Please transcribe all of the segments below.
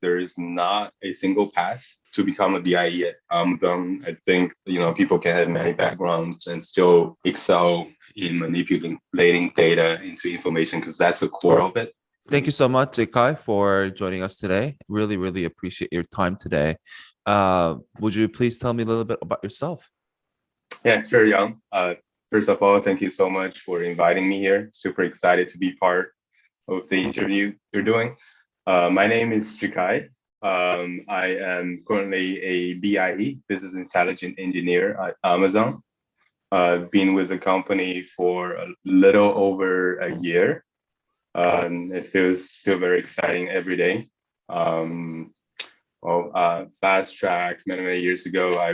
there is not a single path to become a BIE at Amazon. I think, people can have many backgrounds and still excel in manipulating data into information because that's the core of it. Thank you so much, Ikai, for joining us today. Really, really appreciate your time today. Would you please tell me a little bit about yourself? Yeah, sure, Young. First of all, thank you so much for inviting me here. Super excited to be part of the interview you're doing. My name is Jikai. I am currently a BIE, Business Intelligence Engineer at Amazon. I've been with the company for a little over a year. It feels still very exciting every day. Um, Fast track many years ago, I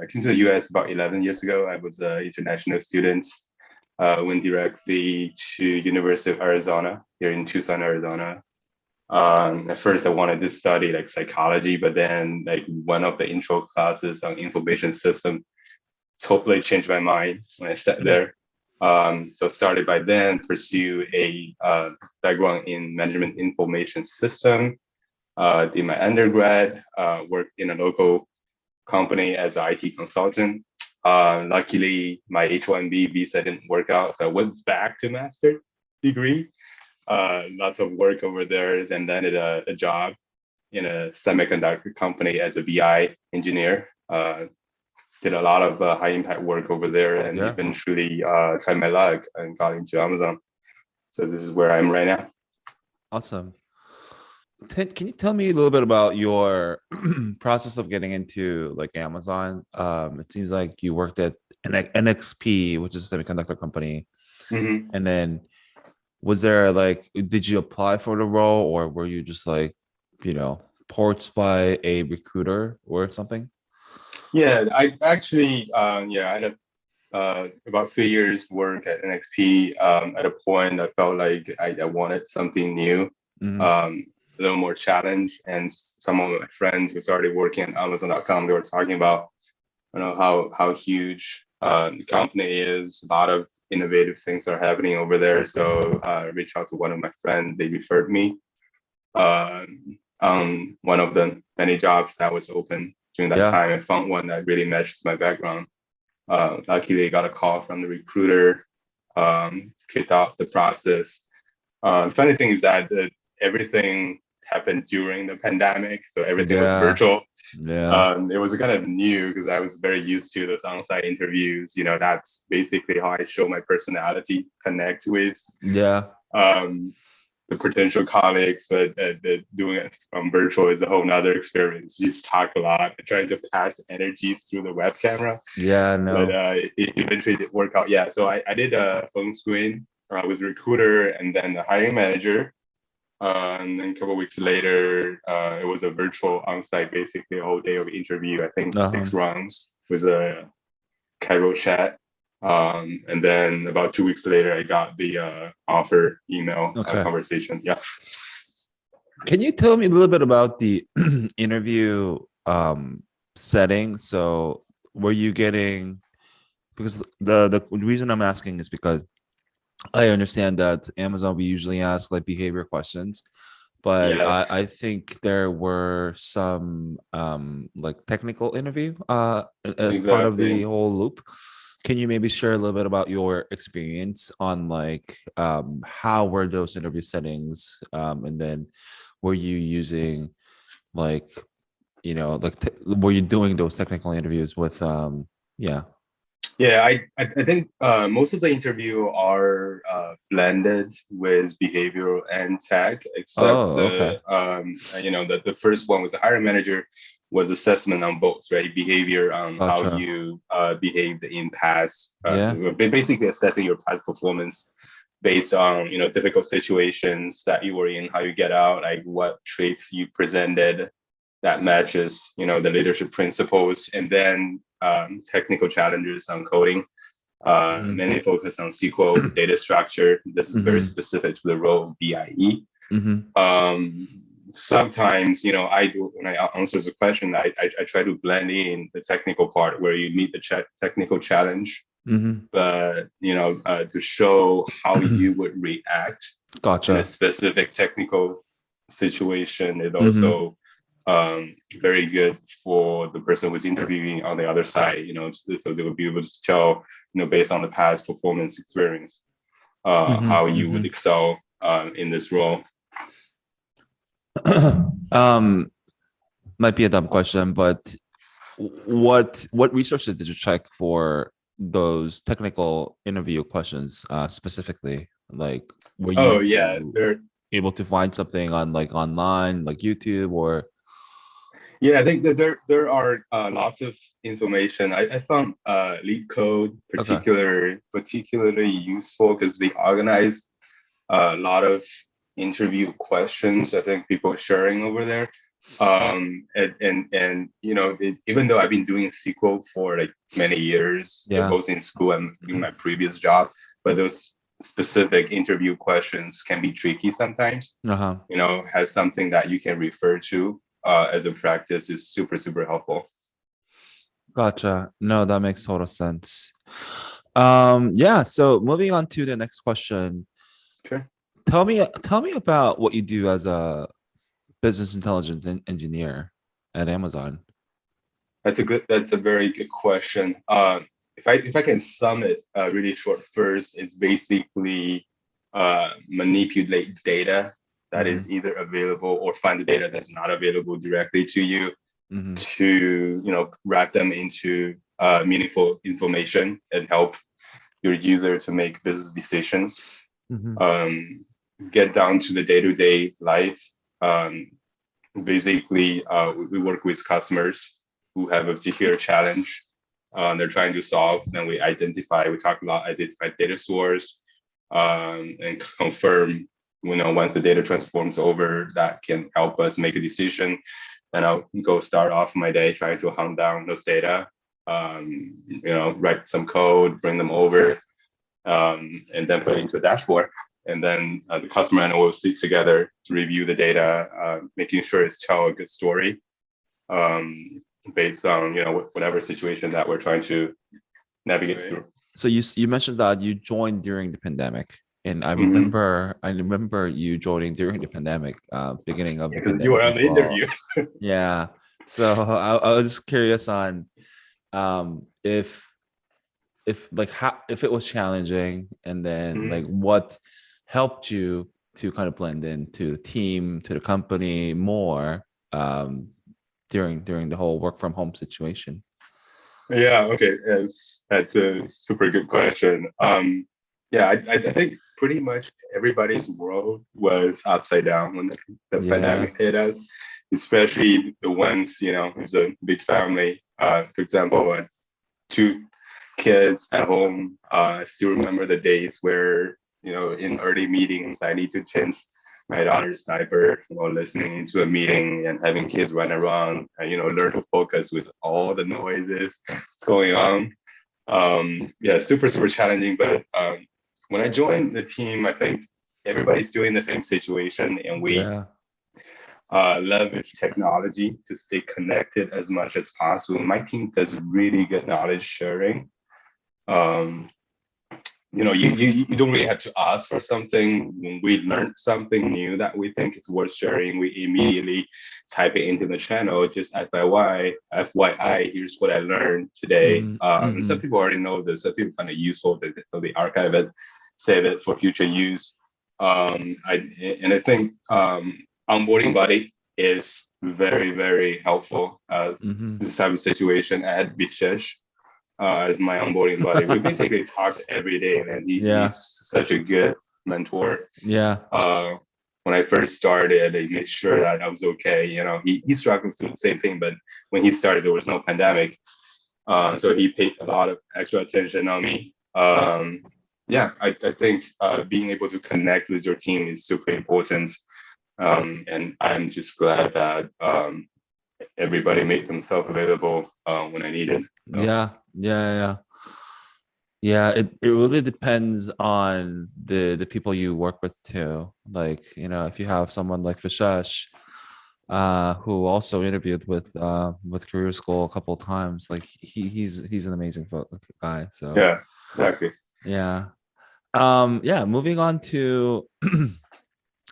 came to the US about 11 years ago. I was an international student. Went directly to University of Arizona here in Tucson, Arizona. At first, I wanted to study like psychology, but then like one of the intro classes on information system totally changed my mind when I sat there. So started by then pursue a background in management information system. Did my undergrad, worked in a local company as an IT consultant. Luckily, my H-1B visa didn't work out, so I went back to master degree. Lots of work over there, then landed a job in a semiconductor company as a BI engineer. Did a lot of high impact work over there, and Yeah, eventually tried my luck and got into Amazon. So this is where I'm right now. awesome. Can you tell me a little bit about your process of getting into like Amazon? It seems like you worked at NXP, which is a semiconductor company, Mhm. and then was there like, did you apply for the role, or were you just like, ports by a recruiter or something? Yeah, I actually, yeah, I had about 3 years work at NXP. At a point, I felt like I wanted something new, Hmm. a little more challenge. And some of my friends who started working at Amazon.com, they were talking about, how huge the company is. A lot of innovative things are happening over there. So I reached out to one of my friends. They referred me on one of the many jobs that was open during that Yeah. time and found one that really matches my background. Luckily, got a call from the recruiter, kicked off the process. Funny thing is that everything happened during the pandemic, so everything was Yeah. virtual. Yeah. It was kind of new because I was very used to those on-site interviews. That's basically how I show my personality, connect with Yeah. um, the potential colleagues, but doing it from virtual is a whole nother experience. You just talk a lot, trying to pass energy through the web camera, Yeah. but No. it eventually did work out. Yeah, so I did a phone screen with a recruiter and then the hiring manager. And then a couple of weeks later, it was a virtual on-site, basically a whole day of interview. I think Uh-huh. 6 rounds with a Cairo chat. And then about 2 weeks later, I got the offer email Okay. conversation. Yeah. Can you tell me a little bit about the interview setting? So were you getting, because the reason I'm asking is because I understand that Amazon we usually ask like behavior questions, but Yes. I think there were some like technical interview as part of the Exactly. whole loop. Can you maybe share a little bit about your experience on like how were those interview settings, and then were you using like like were you doing those technical interviews with yeah. Yeah, I think most of the interview are blended with behavioral and tech, except Oh, okay. that the first one was the hiring manager was assessment on both, right? Behavior on how Gotcha. you behaved in past, Yeah. basically assessing your past performance based on difficult situations that you were in, how you get out, like what traits you presented that matches the leadership principles, and then technical challenges on coding, Mm-hmm. mainly focused on SQL data structure. This is very Mm-hmm. specific to the role of BIE. Mm-hmm. um, Sometimes I do when I answer the question, I try to blend in the technical part where you meet the technical challenge, Mm-hmm. but to show how you would react in a Gotcha. specific technical situation is Mm-hmm. also very good for the person who's interviewing on the other side, so they will be able to tell, based on the past performance experience, how you would Mm-hmm. excel in this role. um, might be a dumb question, but what resources did you check for those technical interview questions specifically? Like, were Oh yeah, you able to find something on like online, like YouTube or? yeah, I think that there are lots of information. I found Lead Code Okay. particularly useful because they organize a lot of interview questions. I think people are sharing over there. And even though I've been doing SQL for like many years, Yeah. both in school and in my previous job, but those specific interview questions can be tricky sometimes. Uh-huh. Have something that you can refer to as a practice is super, super helpful. Gotcha. No, that makes total sense. Yeah, so moving on to the next question. Sure. Tell me about what you do as a business intelligence engineer at Amazon. That's a very good question. If I can sum it really short first, it's basically manipulate data that Mm-hmm. is either available or find the data that's not available directly to you Mm-hmm. to wrap them into meaningful information and help your user to make business decisions. Mm-hmm. Um, get down to the day-to-day life. Um, Basically, we work with customers who have a particular challenge they're trying to solve. Then we talk about identify data source and confirm, once the data transforms over, that can help us make a decision. And I'll go start off my day trying to hunt down those data, write some code, bring them over, and then put it into a dashboard. And then the customer and I will sit together to review the data, making sure it's tell a good story um, based on whatever situation that we're trying to navigate through. So you mentioned that you joined during the pandemic, and I Mm-hmm. remember I remember you joining during the pandemic, beginning of the Because you pandemic were on as the well. interview. Yeah. So I was just curious on if like how if it was challenging, and then like Mhm. what helped you to kind of blend into the team, to the company more um during the whole work from home situation. Yeah, okay. That's a super good question. Yeah, I think pretty much everybody's world was upside down when the Yeah. pandemic hit us, especially the ones, who's a big family. For example, two kids at home. I still remember the days where, in early meetings, I need to change my daughter's diaper, listening to a meeting and having kids run around, and, learn to focus with all the noises that's going on. Yeah, super, super challenging. But when I joined the team, I think everybody's doing the same situation, and we Yeah. leverage technology to stay connected as much as possible. My team does really good knowledge sharing. Um, you don't really have to ask for something. When we learn something new that we think is worth sharing, we immediately type it into the channel. Just FYI, here's what I learned today. Hmm. Some Hmm. people already know this. Some people kind of useful, so they archive it, save it for future use. I think onboarding buddy is very, very helpful Hmm. this type of situation. I had Bishesh as my onboarding buddy. We basically talk every day, and Yeah. he's such a good mentor. Yeah. When I first started, he made sure that I was okay. He struggles through the same thing, but when he started, there was no pandemic. So he paid a lot of extra attention on me. Yeah, I think being able to connect with your team is super important. And I'm just glad that everybody made themselves available when I needed. So. Yeah. Yeah. Yeah. Yeah, it really depends on the people you work with too. Like, if you have someone like Vishesh, who also interviewed with Career School a couple of times, like he's an amazing guy. So Yeah, exactly. yeah. Yeah, moving on to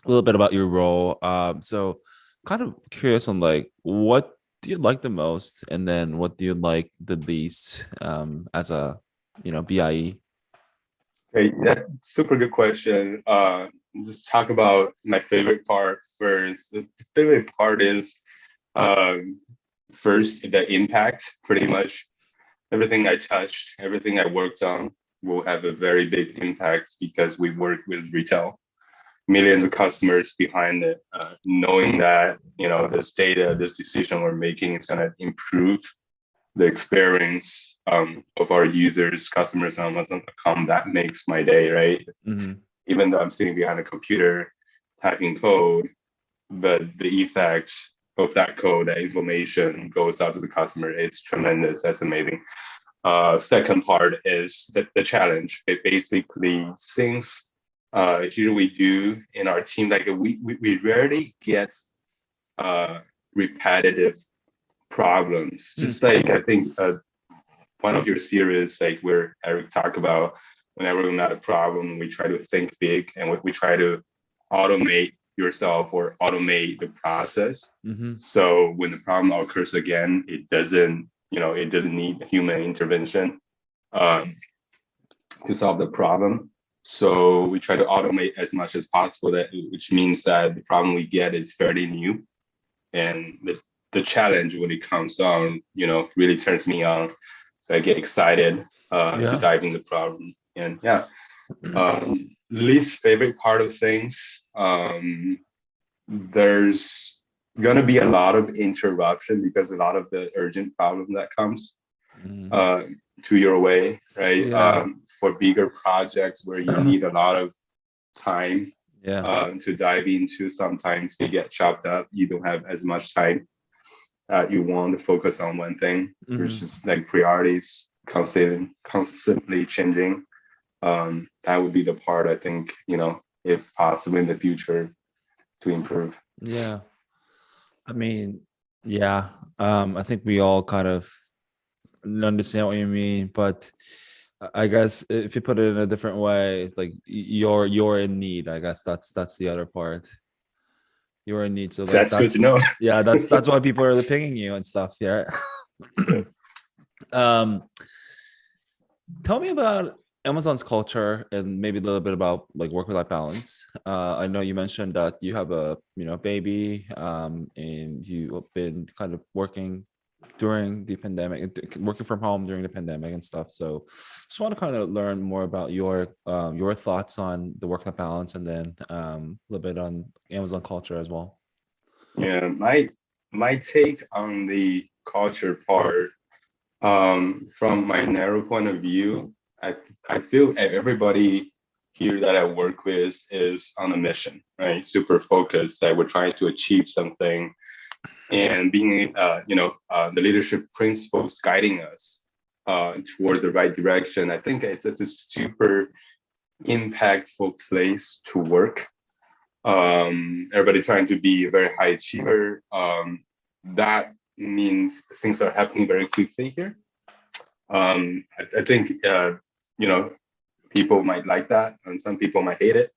a little bit about your role. So kind of curious on like what do you like the most, and then what do you like the least as a BIE? Okay, yeah, super good question. Just talk about my favorite part first. The favorite part is um, first the impact. Pretty much everything I touched, everything I worked on will have a very big impact because we work with retail, millions of customers behind it. Knowing that this data, this decision we're making is going to improve the experience of our users, customers on Amazon.com, that makes my day, right? Mm-hmm. Even though I'm sitting behind a computer typing code, but the effect of that code, that information goes out to the customer. It's tremendous. That's amazing. Second part is the challenge. It basically since here we do in our team, like we rarely get repetitive problems. Just like I think one of your series, like where Eric talked about whenever we have a problem, we try to think big and we try to automate yourself or automate the process. Mm-hmm. So when the problem occurs again, it doesn't need human intervention um, to solve the problem. So we try to automate as much as possible, which means that the problem we get is fairly new. And the challenge when it comes on, really turns me on. So I get excited to Yeah. dive into the problem. And yeah, least favorite part of things, there's gonna be a lot of interruption because a lot of the urgent problem that comes Mm-hmm. uh, to your way, right? Yeah. For bigger projects where you need a lot of time Yeah. to dive into, sometimes they get chopped up. You don't have as much time. You want to focus on one thing. There's Mm-hmm. just like priorities constantly changing. That would be the part I think, if possible in the future to improve. Yeah. I mean, yeah. I think we all kind of understand what you mean, but I guess if you put it in a different way, like you're in need. I guess that's the other part. You're in need. So So like that's good that's to know. yeah, that's why people are pinging you and stuff. Yeah. um, Tell me about Amazon's culture and maybe a little bit about like work-life balance. I know you mentioned that you have a baby, and you've been kind of working during the pandemic, working from home during the pandemic and stuff. So, just want to kind of learn more about your thoughts on the work-life balance, and then a little bit on Amazon culture as well. Yeah, my take on the culture part, from my narrow point of view, I I feel everybody here that I work with is on a mission, right? Super focused that we're trying to achieve something, and being the leadership principles guiding us toward the right direction. I think it's a super impactful place to work. Everybody trying to be a very high achiever. That means things are happening very quickly here. I think you know people might like that, and some people might hate it,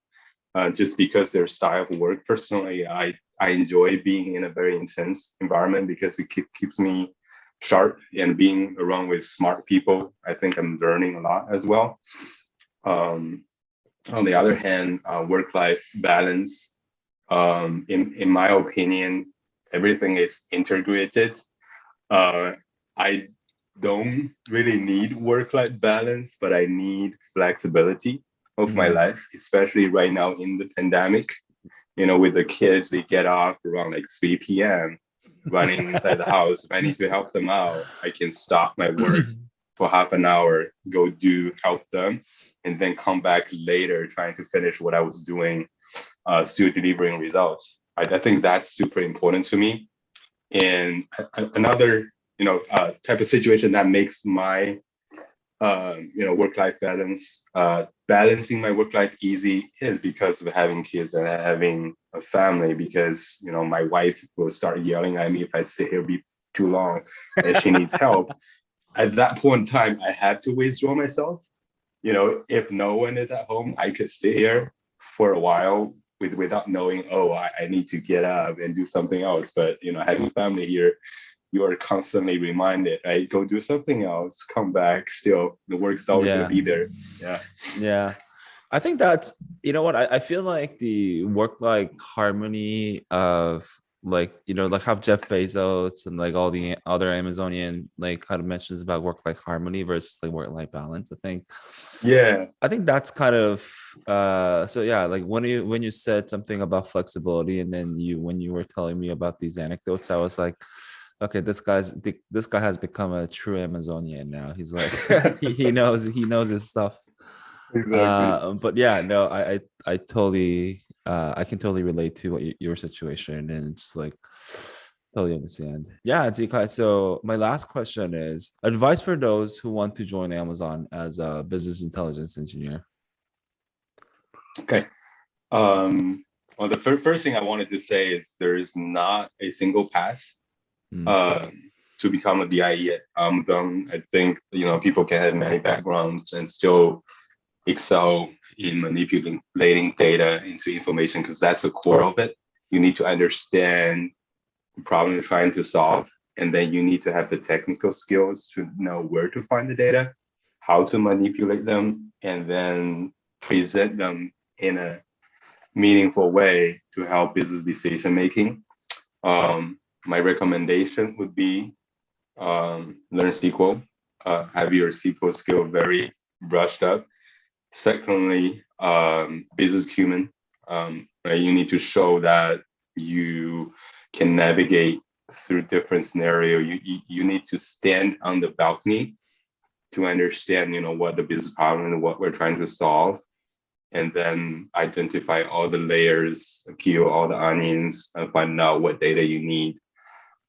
just because their style of work. Personally, I enjoy being in a very intense environment because it keeps me sharp, and being around with smart people. I think I'm learning a lot as well. Um, on the other hand, work-life balance, in my opinion, everything is integrated. Uh, I don't really need work-life balance, but I need flexibility of my Mm, life, especially right now in the pandemic. With the kids, they get off around like 3 p.m. running inside the house. If I need to help them out, I can stop my work for half an hour, go do help them, and then come back later trying to finish what I was doing, still delivering results. I think that's super important to me. And another, type of situation that makes my, work-life balance, balancing my work life easy is because of having kids and having a family. Because my wife will start yelling at me if I sit here be too long, and she needs help. At that point in time, I have to withdraw myself. If no one is at home, I could sit here for a while, without knowing, oh, I need to get up and do something else. But having family here, you are constantly reminded, right? Go do something else, come back, still the work's always going Yeah. to be there. Yeah. Yeah. I think that's, you know what, I feel like the work-life harmony of like how Jeff Bezos and like all the other Amazonian like kind of mentions about work-life harmony versus like work-life balance. Yeah. I think that's kind of so yeah, like when you said something about flexibility and then when you were telling me about these anecdotes, I was like, okay, this guy has become a true Amazonian now. He's like he knows his stuff. Exactly. But yeah, no, I totally I can totally relate to what your situation, and it's like totally understand. Yeah, Zikai. So my last question is advice for those who want to join Amazon as a business intelligence engineer. Okay. Well, the first thing I wanted to say is there is not a single path Mm, um, to become a BIE at Amazon. I think people can have many backgrounds and still excel in manipulating data into information because that's the core of it. You need to understand the problem you're trying to solve, and then you need to have the technical skills to know where to find the data, how to manipulate them, and then present them in a meaningful way to help business decision making. My recommendation would be learn SQL, have your SQL skill very brushed up. Secondly, business acumen. Right? You need to show that you can navigate through different scenario. You need to stand on the balcony to understand, what the business problem and what we're trying to solve, and then identify all the layers, peel all the onions, and find out what data you need.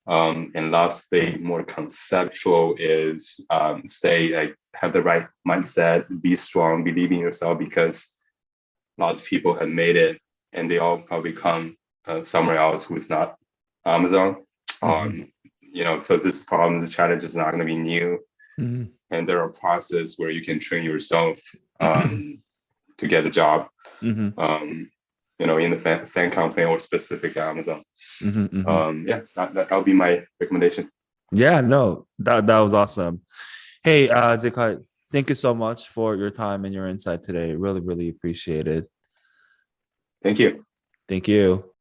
And lastly, more conceptual is say like have the right mindset, be strong, believe in yourself, because lots of people have made it and they all probably come somewhere else who's not Amazon. mhm, So this problem, the challenge is not going to be new. mhm, And there are processes where you can train yourself to get a job, mhm, in the fan company or specific Amazon. mhm, mhm. Yeah, that'll be my recommendation. Yeah, no, that was awesome. Hey, Zikai, thank you so much for your time and your insight today. Really, really appreciate it. Thank you. Thank you.